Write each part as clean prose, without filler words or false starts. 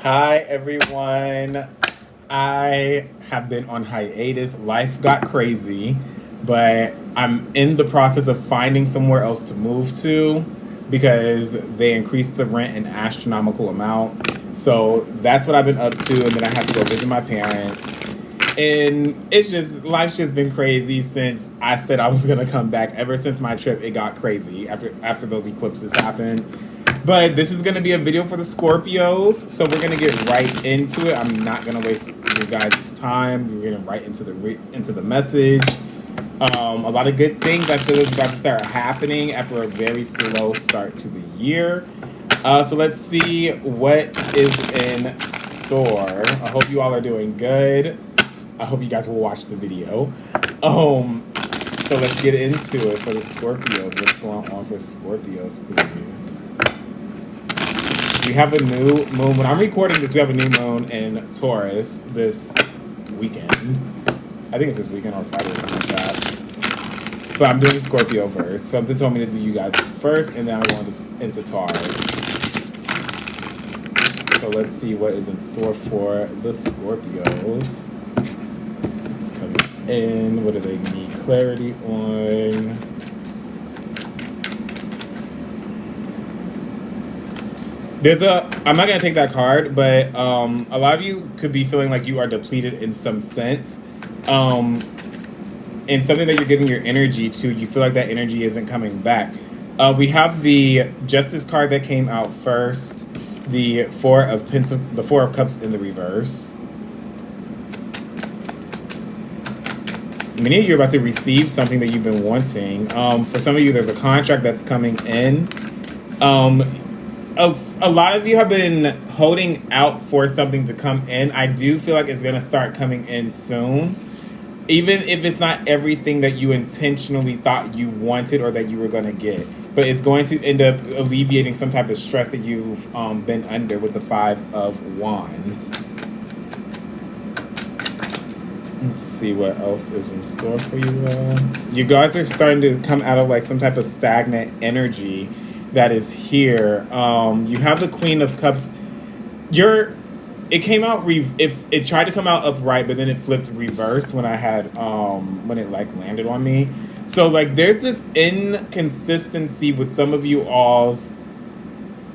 Hi, everyone. I have been on hiatus. Life got crazy, but I'm in the process of finding somewhere else to move to because they increased the rent an astronomical amount. So that's what I've been up to, and then I have to go visit my parents. And life's just been crazy since I said I was gonna come back. Ever since my trip, it got crazy after those eclipses happened. But this is going to be a video for the Scorpios, so we're going to get right into it. I'm not going to waste you guys' time. We're getting right into the message. A lot of good things I feel is about to start happening after a very slow start to the year. So let's see what is in store. I hope you all are doing good. I hope you guys will watch the video. So let's get into it for the Scorpios. What's going on for Scorpios, please? We have a new moon. When I'm recording this, we have a new moon in Taurus this weekend. I think it's this weekend or Friday or something like that. So I'm doing Scorpio first. Something told me to do you guys first, and then I go into Taurus. So let's see what is in store for the Scorpios. It's coming in. What do they need clarity on? I'm not going to take that card, but a lot of you could be feeling like you are depleted in some sense. And something that you're giving your energy to, you feel like that energy isn't coming back. We have the Justice card that came out first, the Four of Cups in the reverse. Many of you are about to receive something that you've been wanting. For some of you, there's a contract that's coming in. A lot of you have been holding out for something to come in. I do feel like it's going to start coming in soon. Even if it's not everything that you intentionally thought you wanted or that you were going to get. But it's going to end up alleviating some type of stress that you've been under with the Five of Wands. Let's see what else is in store for you all. You guys are starting to come out of like some type of stagnant energy that is here. You have the Queen of Cups. It came out if it tried to come out upright, but then it flipped reverse when I had when it like landed on me. So like there's this inconsistency with some of you all's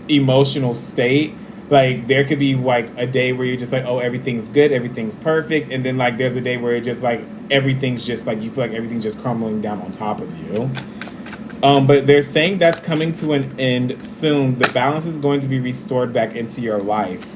emotional state. Like there could be like a day where you're just like, oh, everything's good, everything's perfect, and then like there's a day where it's just like everything's just like you feel like everything's just crumbling down on top of you. But they're saying that's coming to an end soon. The balance is going to be restored back into your life.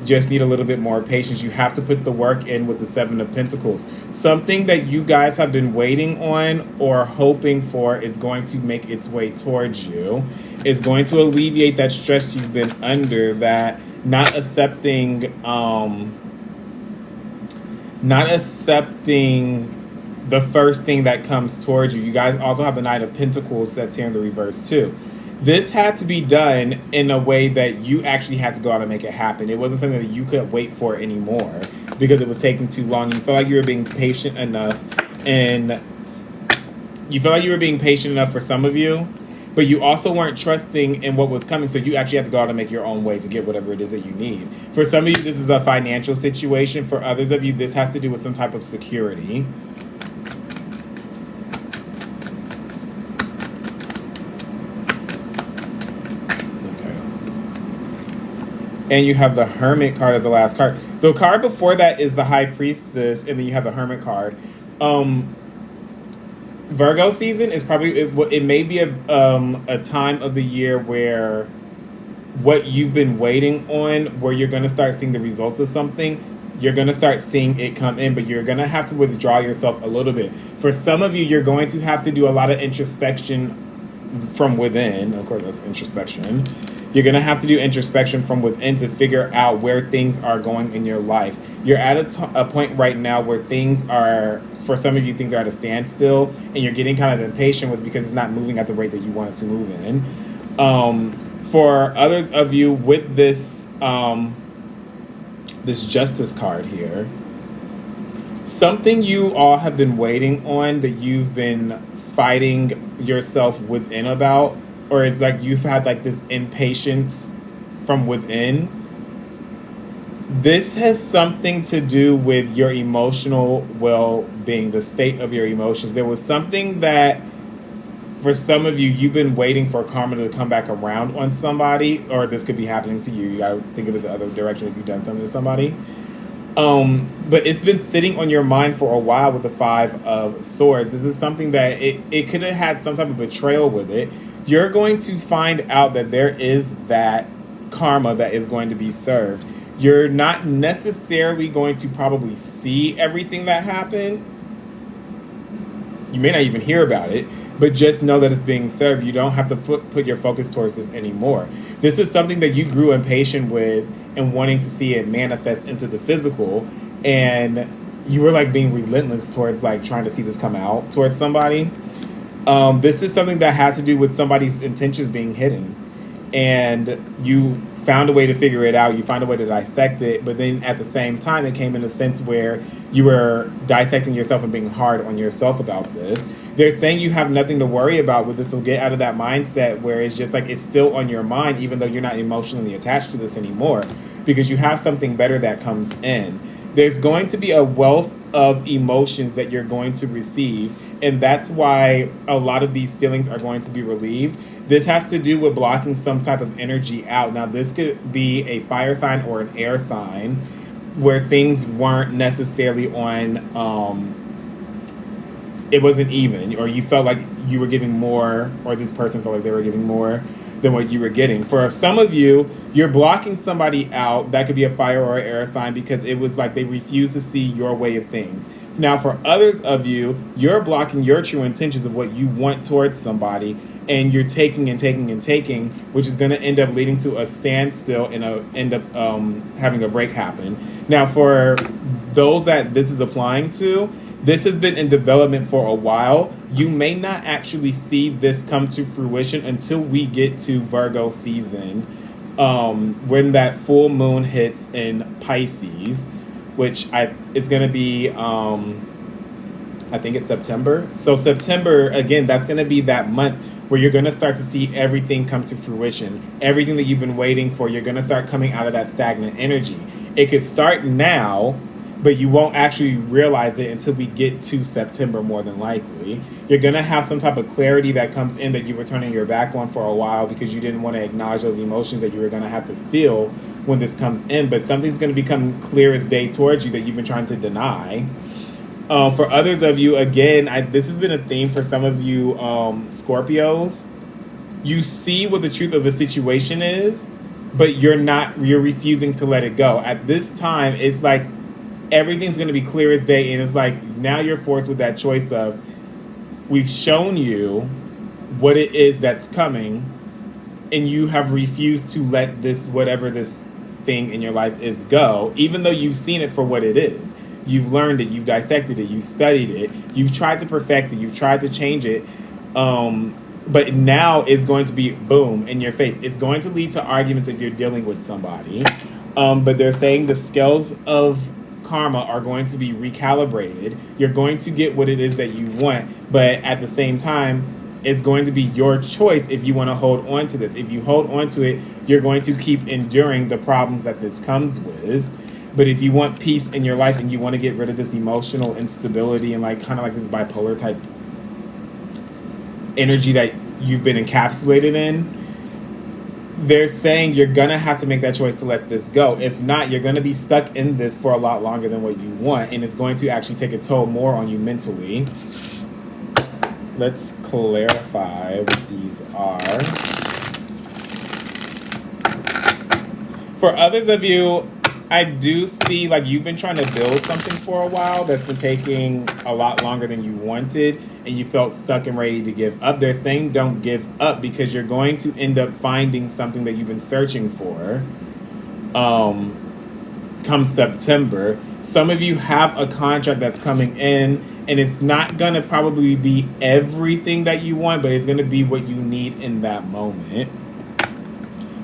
Just need a little bit more patience. You have to put the work in with the Seven of Pentacles. Something that you guys have been waiting on or hoping for is going to make its way towards you. It's going to alleviate that stress you've been under, that not accepting the first thing that comes towards you. You guys also have the Knight of Pentacles that's here in the reverse too. This had to be done in a way that you actually had to go out and make it happen. It wasn't something that you could wait for anymore because it was taking too long. You felt like you were being patient enough, and you felt like you were being patient enough for some of you, but you also weren't trusting in what was coming, so you actually had to go out and make your own way to get whatever it is that you need. For some of you, this is a financial situation. For others of you, this has to do with some type of security. And you have the Hermit card as the last card. The card before that is the High Priestess, and then you have the Hermit card. Virgo season is probably, it may be a time of the year where what you've been waiting on, where you're going to start seeing the results of something, you're going to start seeing it come in, but you're going to have to withdraw yourself a little bit. For some of you, you're going to have to do a lot of introspection from within. Of course, that's introspection. You're going to have to do introspection from within to figure out where things are going in your life. You're at a point right now where things are, for some of you, things are at a standstill, and you're getting kind of impatient with because it's not moving at the rate that you want it to move in. For others of you with this, this Justice card here, something you all have been waiting on that you've been fighting yourself within about, or it's like you've had like this impatience from within, This has something to do with your emotional well-being, the state of your emotions. There was something that, for some of you, you've been waiting for karma to come back around on somebody, or this could be happening to you. You gotta think of it the other direction if you've done something to somebody. But it's been sitting on your mind for a while with the Five of Swords. This is something that it could have had some type of betrayal with it. You're going to find out that there is that karma that is going to be served. You're not necessarily going to probably see everything that happened. You may not even hear about it, but just know that it's being served. You don't have to put your focus towards this anymore. This is something that you grew impatient with and wanting to see it manifest into the physical, and you were like being relentless towards like trying to see this come out towards somebody. This is something that has to do with somebody's intentions being hidden, and you found a way to figure it out. You found a way to dissect it, but then at the same time, it came in a sense where you were dissecting yourself and being hard on yourself about this. They're saying you have nothing to worry about with this, so get out of that mindset where it's just like it's still on your mind, even though you're not emotionally attached to this anymore, because you have something better that comes in. There's going to be a wealth of emotions that you're going to receive, and that's why a lot of these feelings are going to be relieved. This has to do with blocking some type of energy out. Now, this could be a fire sign or an air sign where things weren't necessarily on, it wasn't even, or you felt like you were giving more, or this person felt like they were giving more than what you were getting. For some of you, you're blocking somebody out. That could be a fire or an air sign because it was like they refuse to see your way of things. Now, for others of you, you're blocking your true intentions of what you want towards somebody, and you're taking and taking and taking, which is going to end up leading to a standstill and end up having a break happen. Now, for those that this is applying to, this has been in development for a while. You may not actually see this come to fruition until we get to Virgo season, when that full moon hits in Pisces, which is going to be, I think it's September. So September, again, that's going to be that month where you're going to start to see everything come to fruition. Everything that you've been waiting for, you're going to start coming out of that stagnant energy. It could start now, but you won't actually realize it until we get to September, more than likely. You're going to have some type of clarity that comes in that you were turning your back on for a while because you didn't want to acknowledge those emotions that you were going to have to feel when this comes in. But something's going to become clear as day towards you that you've been trying to deny. For others of you, again, this has been a theme for some of you Scorpios. You see what the truth of the situation is, but you're refusing to let it go. At this time, it's like everything's going to be clear as day, and it's like now you're forced with that choice of, we've shown you what it is that's coming, and you have refused to let this, whatever this thing in your life is, go, even though you've seen it for what it is. You've learned it, you've dissected it, you've studied it, you've tried to perfect it, you've tried to change it, but now it's going to be boom in your face. It's going to lead to arguments if you're dealing with somebody, but they're saying the scales of karma are going to be recalibrated. You're going to get what it is that you want, but at the same time, it's going to be your choice if you want to hold on to this. If you hold on to it, you're going to keep enduring the problems that this comes with. But if you want peace in your life and you want to get rid of this emotional instability and like kind of like this bipolar type energy that you've been encapsulated in, they're saying you're going to have to make that choice to let this go. If not, you're going to be stuck in this for a lot longer than what you want, and it's going to actually take a toll more on you mentally. Let's clarify what these are. For others of you, I do see like you've been trying to build something for a while that's been taking a lot longer than you wanted, and you felt stuck and ready to give up. They're saying don't give up because you're going to end up finding something that you've been searching for come September. Some of you have a contract that's coming in, and it's not going to probably be everything that you want, but it's going to be what you need in that moment.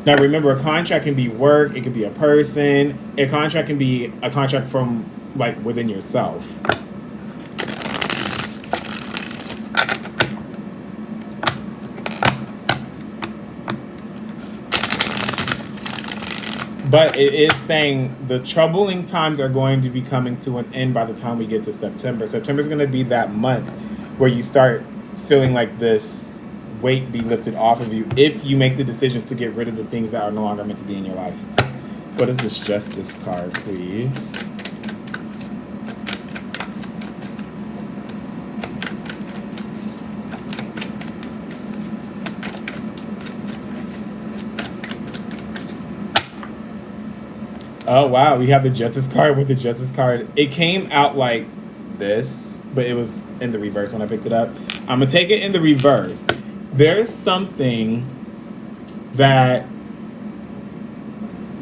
Now, remember, a contract can be work, it could be a person, a contract can be a contract from, like, within yourself. But it is saying the troubling times are going to be coming to an end by the time we get to September. September is going to be that month where you start feeling like this weight be lifted off of you if you make the decisions to get rid of the things that are no longer meant to be in your life. What is this Justice card, please? Oh, wow. We have the Justice card with the Justice card. It came out like this, but it was in the reverse when I picked it up. I'm going to take it in the reverse. There's something that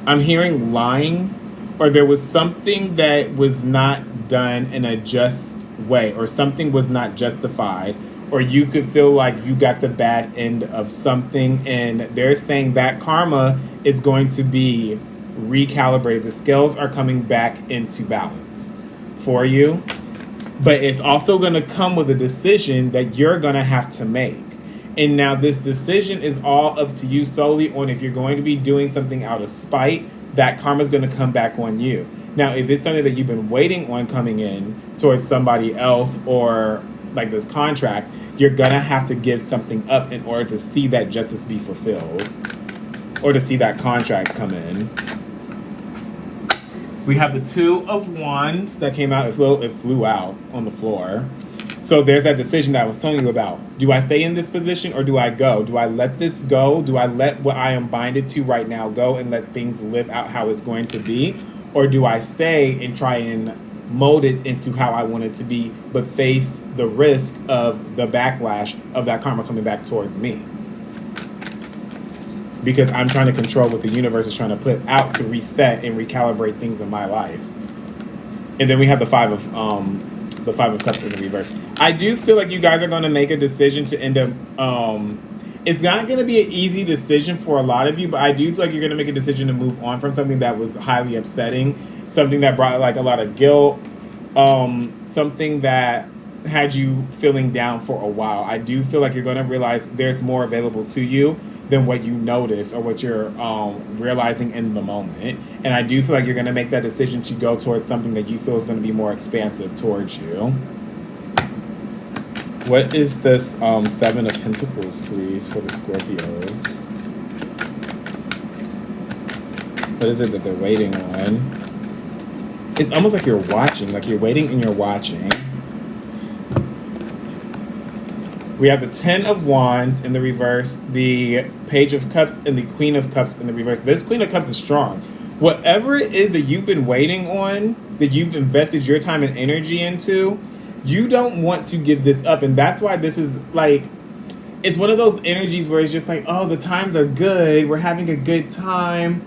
I'm hearing lying, or there was something that was not done in a just way, or something was not justified, or you could feel like you got the bad end of something, and they're saying that karma is going to be recalibrated. The scales are coming back into balance for you, but it's also going to come with a decision that you're going to have to make. And now this decision is all up to you solely on if you're going to be doing something out of spite, that karma is going to come back on you. Now, if it's something that you've been waiting on coming in towards somebody else, or like this contract, you're going to have to give something up in order to see that justice be fulfilled, or to see that contract come in. We have the Two of Wands that came out. It flew out on the floor. So there's that decision that I was telling you about. Do I stay in this position or do I go? Do I let this go? Do I let what I am binded to right now go and let things live out how it's going to be? Or do I stay and try and mold it into how I want it to be, but face the risk of the backlash of that karma coming back towards me? Because I'm trying to control what the universe is trying to put out to reset and recalibrate things in my life. And then we have the Five of Cups in the reverse. I do feel like you guys are going to make a decision to end up. It's not going to be an easy decision for a lot of you, but I do feel like you're going to make a decision to move on from something that was highly upsetting, something that brought like a lot of guilt, something that had you feeling down for a while. I do feel like you're going to realize there's more available to you than what you notice or what you're realizing in the moment. And I do feel like you're going to make that decision to go towards something that you feel is going to be more expansive towards you. What is this Seven of Pentacles, please, for the Scorpios? What is it that they're waiting on? It's almost like you're watching, like you're waiting and you're watching. We have the Ten of Wands in the reverse, the Page of Cups, and the Queen of Cups in the reverse. This Queen of Cups is strong. Whatever it is that you've been waiting on, that you've invested your time and energy into, you don't want to give this up. And that's why this is like, it's one of those energies where it's just like, oh, the times are good. We're having a good time.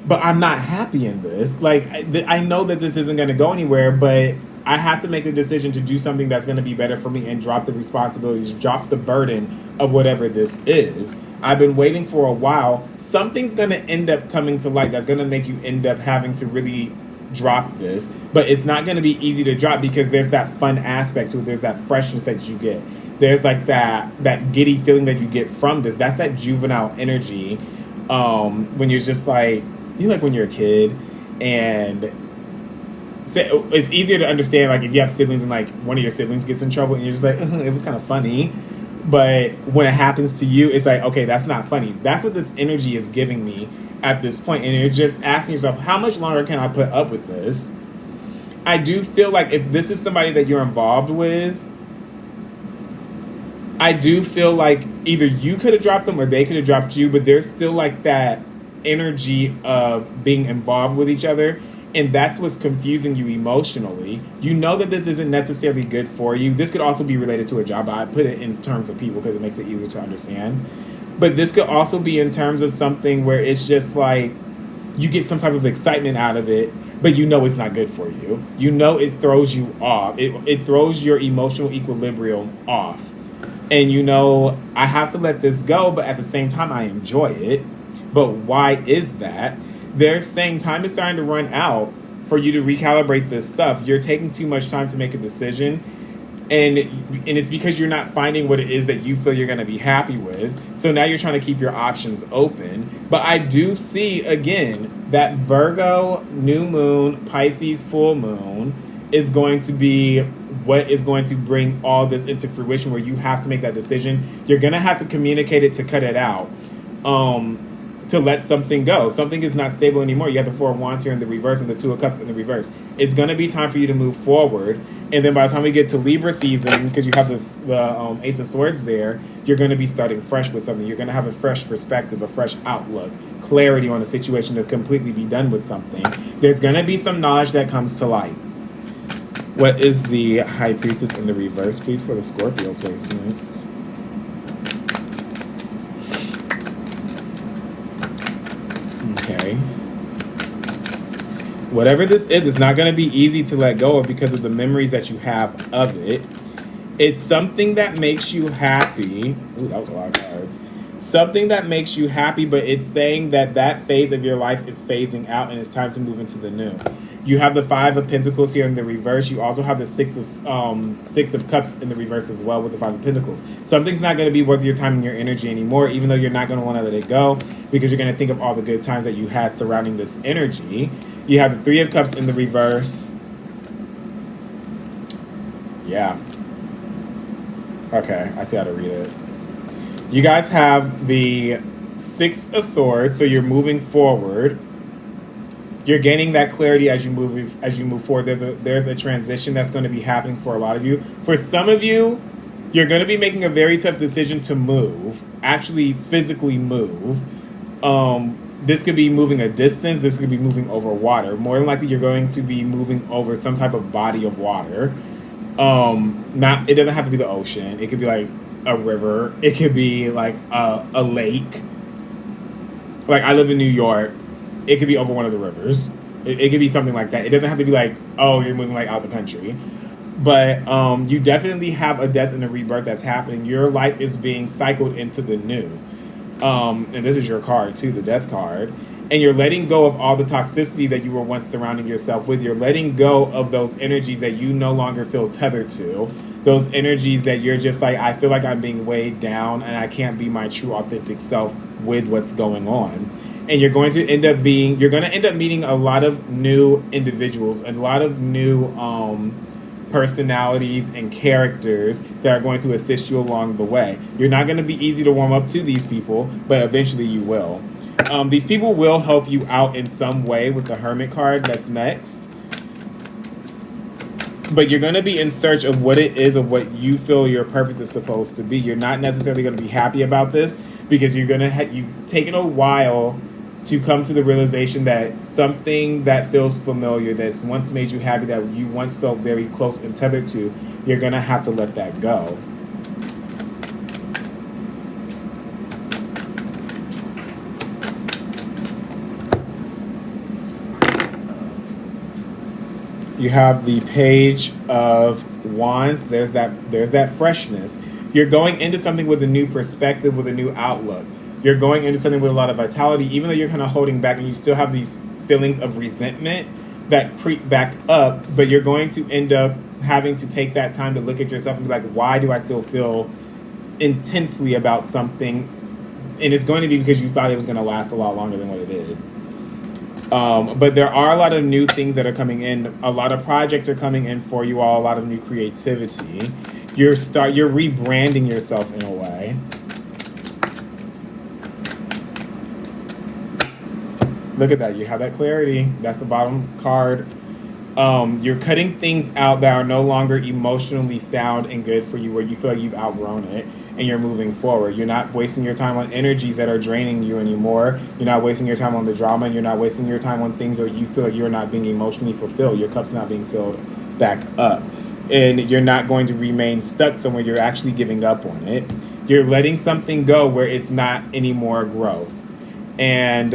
But I'm not happy in this. Like, I know that this isn't going to go anywhere, but I have to make a decision to do something that's going to be better for me and drop the responsibilities, drop the burden of whatever this is. I've been waiting for a while. Something's going to end up coming to light that's going to make you end up having to really drop this. But it's not going to be easy to drop because there's that fun aspect to it. There's that freshness that you get. There's like that giddy feeling that you get from this. That's that juvenile energy when you're just like, you know, like when you're a kid and it's easier to understand, like, if you have siblings and, like, one of your siblings gets in trouble and you're just like, it was kind of funny. But when it happens to you, it's like, okay, that's not funny. That's what this energy is giving me at this point. And you're just asking yourself, how much longer can I put up with this? I do feel like if this is somebody that you're involved with, I do feel like either you could have dropped them or they could have dropped you, but there's still, like, that energy of being involved with each other. And that's what's confusing you emotionally. You know that this isn't necessarily good for you. This could also be related to a job. I put it in terms of people because it makes it easier to understand. But this could also be in terms of something where it's just like you get some type of excitement out of it, but you know it's not good for you. You know it throws you off. It throws your emotional equilibrium off. And you know, I have to let this go, but at the same time, I enjoy it. But why is that? They're saying time is starting to run out for you to recalibrate this stuff. You're taking too much time to make a decision. and it's because you're not finding what it is that you feel you're going to be happy with. So now you're trying to keep your options open. But I do see again that Virgo new moon, Pisces full moon is going to be what is going to bring all this into fruition, where you have to make that decision. You're going to have to communicate it to cut it out, to let something go. Something is not stable anymore. You have the Four of Wands here in the reverse and the Two of Cups in the reverse. It's going to be time for you to move forward. And then by the time we get to Libra season, because you have the Ace of Swords there, you're going to be starting fresh with something. You're going to have a fresh perspective, a fresh outlook, clarity on a situation, to completely be done with something. There's going to be some knowledge that comes to light. What is the High Priestess in the reverse, please, for the Scorpio placements? Okay. Whatever this is, it's not going to be easy to let go of because of the memories that you have of it. It's something that makes you happy. Ooh, that was a lot of cards. Something that makes you happy, but it's saying that that phase of your life is phasing out and it's time to move into the new. You have the Five of Pentacles here in the reverse. You also have the Six of Cups in the reverse as well with the Five of Pentacles. Something's not going to be worth your time and your energy anymore, even though you're not going to want to let it go, because you're going to think of all the good times that you had surrounding this energy. You have the Three of Cups in the reverse. Yeah. Okay, I see how to read it. You guys have the Six of Swords, so you're moving forward. You're gaining that clarity as you move forward. There's a transition that's going to be happening for a lot of you. For some of you, you're going to be making a very tough decision to move, actually physically move. This could be moving a distance. This could be moving over water. More than likely, you're going to be moving over some type of body of water. It doesn't have to be the ocean. It could be like a river. It could be like a lake. Like, I live in New York. It could be over one of the rivers. It could be something like that. It doesn't have to be like, oh, you're moving like out the country. But you definitely have a death and a rebirth that's happening. Your life is being cycled into the new. And this is your card too, the Death card. And you're letting go of all the toxicity that you were once surrounding yourself with. You're letting go of those energies that you no longer feel tethered to. Those energies that you're just like, I feel like I'm being weighed down and I can't be my true authentic self with what's going on. And you're going to end up meeting a lot of new individuals, a lot of new personalities and characters that are going to assist you along the way. You're not going to be easy to warm up to these people, but eventually you will. These people will help you out in some way with the Hermit card that's next. But you're going to be in search of what it is, of what you feel your purpose is supposed to be. You're not necessarily going to be happy about this because you've taken a while to come to the realization that something that feels familiar, that's once made you happy, that you once felt very close and tethered to, you're going to have to let that go. You have the Page of Wands. There's that freshness. You're going into something with a new perspective, with a new outlook. You're going into something with a lot of vitality, even though you're kind of holding back and you still have these feelings of resentment that creep back up, but you're going to end up having to take that time to look at yourself and be like, why do I still feel intensely about something? And it's going to be because you thought it was going to last a lot longer than what it did. But there are a lot of new things that are coming in. A lot of projects are coming in for you all, a lot of new creativity. You're rebranding yourself in a way. Look at that. You have that clarity. That's the bottom card. You're cutting things out that are no longer emotionally sound and good for you, where you feel like you've outgrown it and you're moving forward. You're not wasting your time on energies that are draining you anymore. You're not wasting your time on the drama. And you're not wasting your time on things where you feel like you're not being emotionally fulfilled. Your cup's not being filled back up. And you're not going to remain stuck somewhere. You're actually giving up on it. You're letting something go where it's not any more growth. And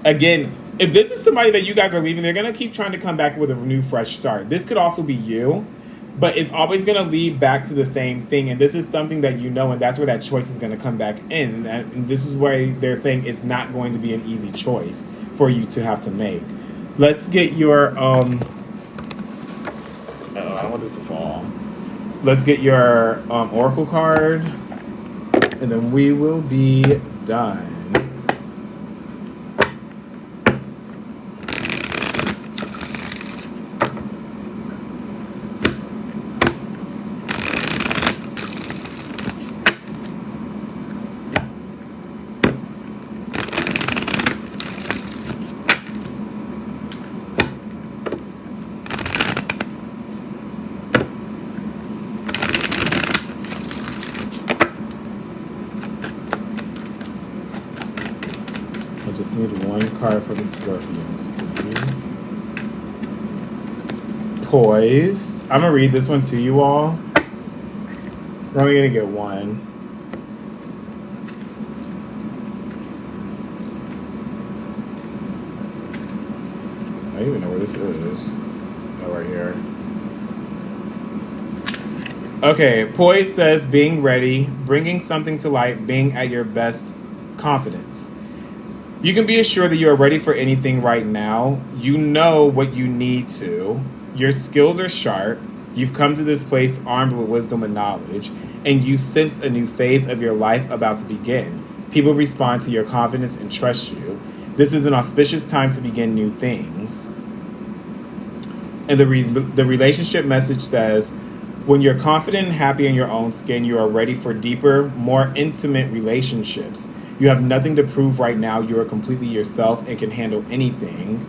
again, if this is somebody that you guys are leaving, they're going to keep trying to come back with a new fresh start. This could also be you, but it's always going to lead back to the same thing. And this is something that you know, and that's where that choice is going to come back in. And this is why they're saying it's not going to be an easy choice for you to have to make. Let's get your, I don't want want this to fall. Let's get your oracle card, and then we will be done. I just need one card for the Scorpions, please. Poised. I'm gonna read this one to you all. We're only gonna get one. I don't even know where this is. Oh, right here. Okay, Poised says being ready, bringing something to light, being at your best confidence. You can be assured that you are ready for anything right now. You know what you need to. Your skills are sharp. You've come to this place armed with wisdom and knowledge, and you sense a new phase of your life about to begin. People respond to your confidence and trust you. This is an auspicious time to begin new things. And the relationship message says, when you're confident and happy in your own skin, you are ready for deeper, more intimate relationships. You have nothing to prove right now. You are completely yourself and can handle anything.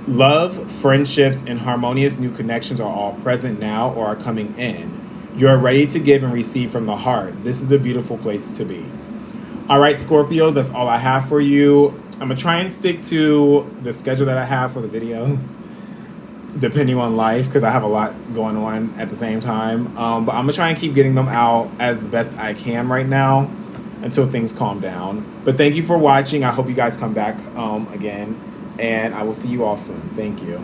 Love, friendships, and harmonious new connections are all present now or are coming in. You are ready to give and receive from the heart. This is a beautiful place to be. All right, Scorpios, that's all I have for you. I'm going to try and stick to the schedule that I have for the videos, depending on life, because I have a lot going on at the same time. But I'm going to try and keep getting them out as best I can right now, until things calm down. But thank you for watching. I hope you guys come back again, and I will see you all soon. Thank you.